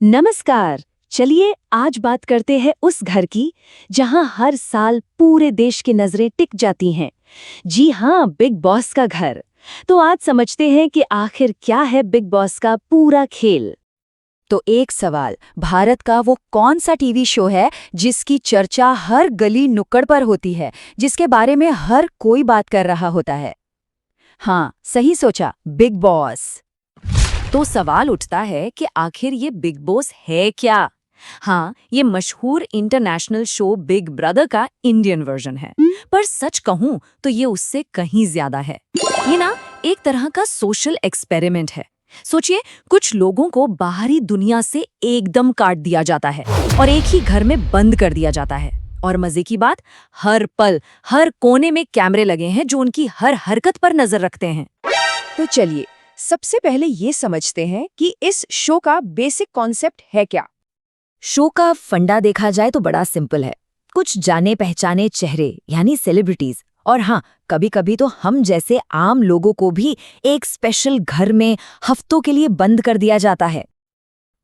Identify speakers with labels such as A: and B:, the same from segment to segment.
A: नमस्कार। चलिए आज बात करते हैं उस घर की जहां हर साल पूरे देश की नजरें टिक जाती हैं। जी हाँ, बिग बॉस का घर। तो आज समझते हैं कि आखिर क्या है बिग बॉस का पूरा खेल।
B: तो एक सवाल, भारत का वो कौन सा टीवी शो है जिसकी चर्चा हर गली नुक्कड़ पर होती है, जिसके बारे में हर कोई बात कर रहा होता है? हाँ, सही सोचा, बिग बॉस। तो सवाल उठता है कि आखिर ये बिग बॉस है क्या? हाँ, ये मशहूर इंटरनेशनल शो बिग ब्रदर का इंडियन वर्जन है। पर सच कहूं तो ये उससे कहीं ज्यादा है। ये ना एक तरह का सोशल एक्सपेरिमेंट है। सोचिए, कुछ लोगों को बाहरी दुनिया से एकदम काट दिया जाता है और एक ही घर में बंद कर दिया जाता है। और मजे की बात, हर पल, हर कोने में कैमरे लगे हैं जो उनकी हर हरकत पर नजर रखते हैं।
C: तो चलिए, सबसे पहले ये समझते हैं कि इस शो का बेसिक कॉन्सेप्ट है क्या।
B: शो का फंडा देखा जाए तो बड़ा सिंपल है। कुछ जाने पहचाने चेहरे यानी सेलिब्रिटीज, और हाँ, कभी कभी तो हम जैसे आम लोगों को भी एक स्पेशल घर में हफ्तों के लिए बंद कर दिया जाता है।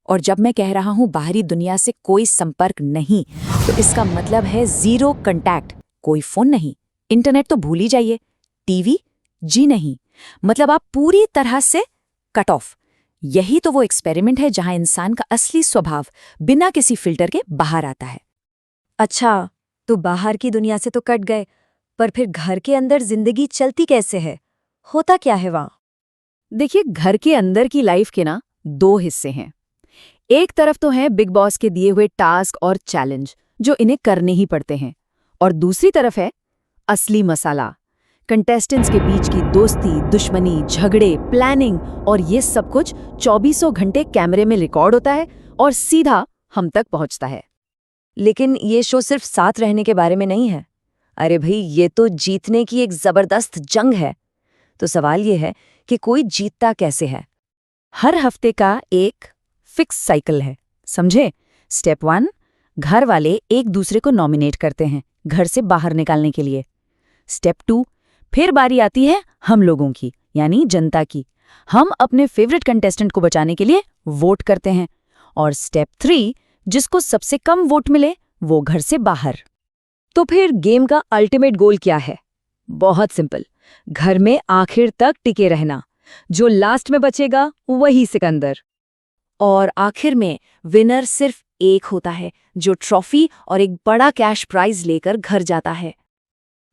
B: और जब मैं कह रहा हूँ बाहरी दुनिया से कोई संपर्क नहीं, तो इसका मतलब है जीरो कांटेक्ट। कोई फोन नहीं, इंटरनेट तो भूल ही जाइए, टीवी जी नहीं, मतलब आप पूरी तरह से कट ऑफ। यही तो वो एक्सपेरिमेंट है जहां इंसान का असली स्वभाव बिना किसी फिल्टर के बाहर आता है।
A: अच्छा, तो बाहर की दुनिया से तो कट गए, पर फिर घर के अंदर जिंदगी चलती कैसे है? होता क्या है वहाँ?
B: देखिए, घर के अंदर की लाइफ के ना दो हिस्से हैं। एक तरफ तो है बिग बॉस के दिए हुए टास्क और चैलेंज जो इन्हें करने ही पड़ते हैं, और दूसरी तरफ है असली मसाला, कंटेस्टेंट्स के बीच की दोस्ती, दुश्मनी, झगड़े, प्लानिंग, और ये सब कुछ 2400 घंटे कैमरे में रिकॉर्ड होता है और सीधा हम तक पहुंचता है।
A: लेकिन ये शो सिर्फ साथ रहने के बारे में नहीं है। अरे भाई, ये तो जीतने की एक जबरदस्त जंग है। तो सवाल ये है कि कोई जीतता कैसे है?
B: हर हफ्ते का एक फिक्स साइकिल है, समझे? स्टेप 1, घर वाले एक दूसरे को नॉमिनेट करते हैं घर से बाहर निकालने के लिए। स्टेप 2, फिर बारी आती है हम लोगों की, यानी जनता की। हम अपने फेवरेट कंटेस्टेंट को बचाने के लिए वोट करते हैं। और स्टेप 3, जिसको सबसे कम वोट मिले वो घर से बाहर।
A: तो फिर गेम का अल्टीमेट गोल क्या है? बहुत सिंपल, घर में आखिर तक टिके रहना। जो लास्ट में बचेगा वही सिकंदर। और आखिर में विनर सिर्फ एक होता है, जो ट्रॉफी और एक बड़ा कैश प्राइज लेकर घर जाता है।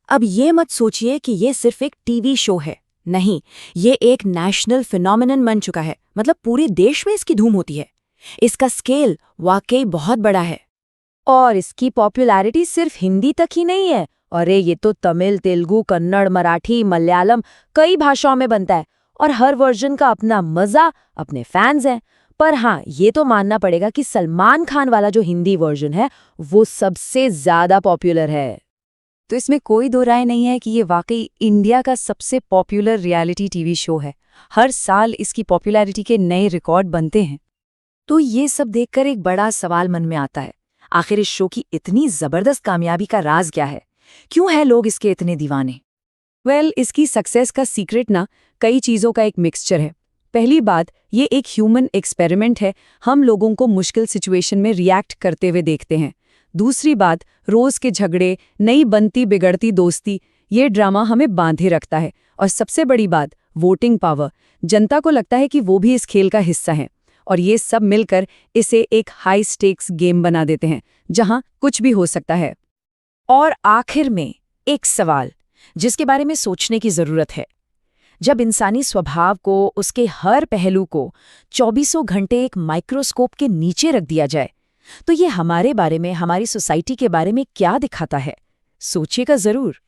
A: अब ये मत सोचिए कि ये सिर्फ एक टीवी शो है। नहीं, ये एक नेशनल फिनोमिनन बन चुका है। मतलब पूरे देश में इसकी धूम होती है। इसका स्केल वाकई बहुत बड़ा है। और इसकी पॉपुलैरिटी सिर्फ हिंदी तक ही नहीं है। अरे ये तो तमिल, तेलुगु, कन्नड़, मराठी, मलयालम कई भाषाओं में बनता है। और हर वर्जन का अपना मजा, अपने फैंस हैं। पर हाँ, ये तो मानना पड़ेगा कि सलमान खान वाला जो हिंदी वर्जन है वो सबसे ज्यादा पॉपुलर है।
C: तो इसमें कोई दो राय नहीं है कि ये वाकई इंडिया का सबसे पॉपुलर रियलिटी टीवी शो है। हर साल इसकी पॉपुलैरिटी के नए रिकॉर्ड बनते हैं।
B: तो ये सब देखकर एक बड़ा सवाल मन में आता है, आखिर इस शो की इतनी जबरदस्त कामयाबी का राज क्या है? क्यों है लोग इसके इतने दीवाने?
C: इसकी सक्सेस का सीक्रेट ना कई चीज़ों का एक मिक्सचर है। पहली बात, ये एक ह्यूमन एक्सपेरिमेंट है। हम लोगों को मुश्किल सिचुएशन में रिएक्ट करते हुए देखते हैं। दूसरी बात, रोज के झगड़े, नई बनती बिगड़ती दोस्ती, ये ड्रामा हमें बांधे रखता है। और सबसे बड़ी बात, वोटिंग पावर। जनता को लगता है कि वो भी इस खेल का हिस्सा है, और ये सब मिलकर इसे एक हाई स्टेक्स गेम बना देते हैं जहां कुछ भी हो सकता है।
B: और आखिर में एक सवाल जिसके बारे में सोचने की जरूरत है। जब इंसानी स्वभाव को, उसके हर पहलू को 2400 घंटे एक माइक्रोस्कोप के नीचे रख दिया जाए, तो ये हमारे बारे में, हमारी सोसाइटी के बारे में क्या दिखाता है? सोचिएगा जरूर।